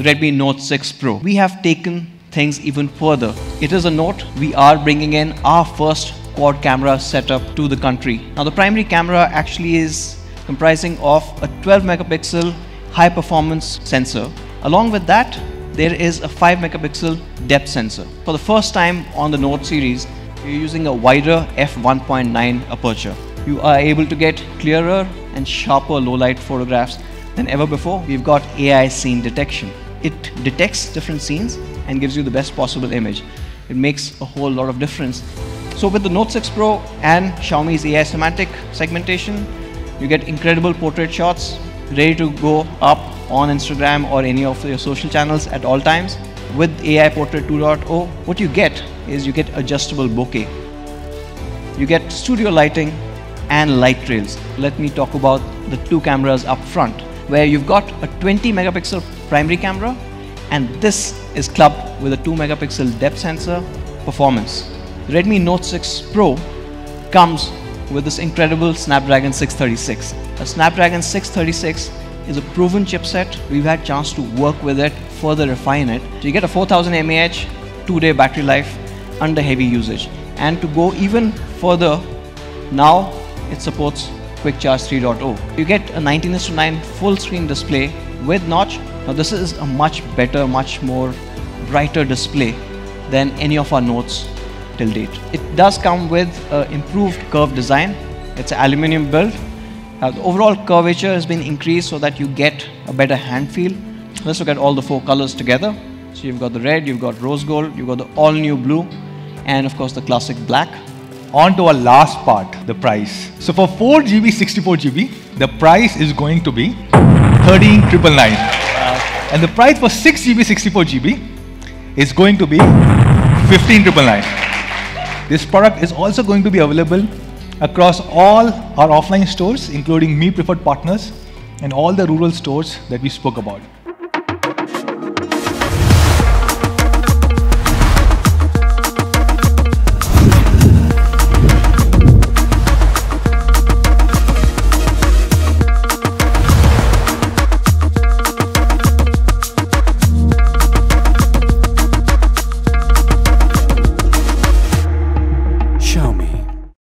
the Redmi Note 6 Pro. We have taken things even further. It is a Note. We are bringing in our first quad camera setup to the country. Now the primary camera actually is comprising of a 12 megapixel high performance sensor. Along with that, there is a 5 megapixel depth sensor. For the first time on the Note series, you're using a wider f1.9 aperture. You are able to get clearer and sharper low light photographs than ever before. We've got AI scene detection. It detects different scenes and gives you the best possible image. It makes a whole lot of difference. So with the Note 6 Pro and Xiaomi's AI semantic segmentation, you get incredible portrait shots ready to go up on Instagram or any of your social channels at all times. With AI Portrait 2.0, what you get is you get adjustable bokeh. You get studio lighting and light trails. Let me talk about the two cameras up front, where you've got a 20 megapixel primary camera, and this is clubbed with a 2 megapixel depth sensor performance. The Redmi Note 6 Pro comes with this incredible Snapdragon 636. A Snapdragon 636 is a proven chipset. We've had a chance to work with it, further refine it. So you get a 4000 mAh, 2-day battery life under heavy usage. And to go even further, now it supports Quick Charge 3.0. You get a 19:9 full screen display with notch. Now this is a much better, much more brighter display than any of our Notes till date. It does come with improved curved design. It's an aluminium build. The overall curvature has been increased so that you get a better hand feel. Let's look at all the four colors together. So you've got the red, you've got rose gold, you've got the all new blue, and of course the classic black. On to our last part, the price. So for 4GB, 64GB, the price is going to be 13,999. And the price for 6GB, 64GB is going to be 15,999. This product is also going to be available across all our offline stores, including Me Preferred Partners and all the rural stores that we spoke about.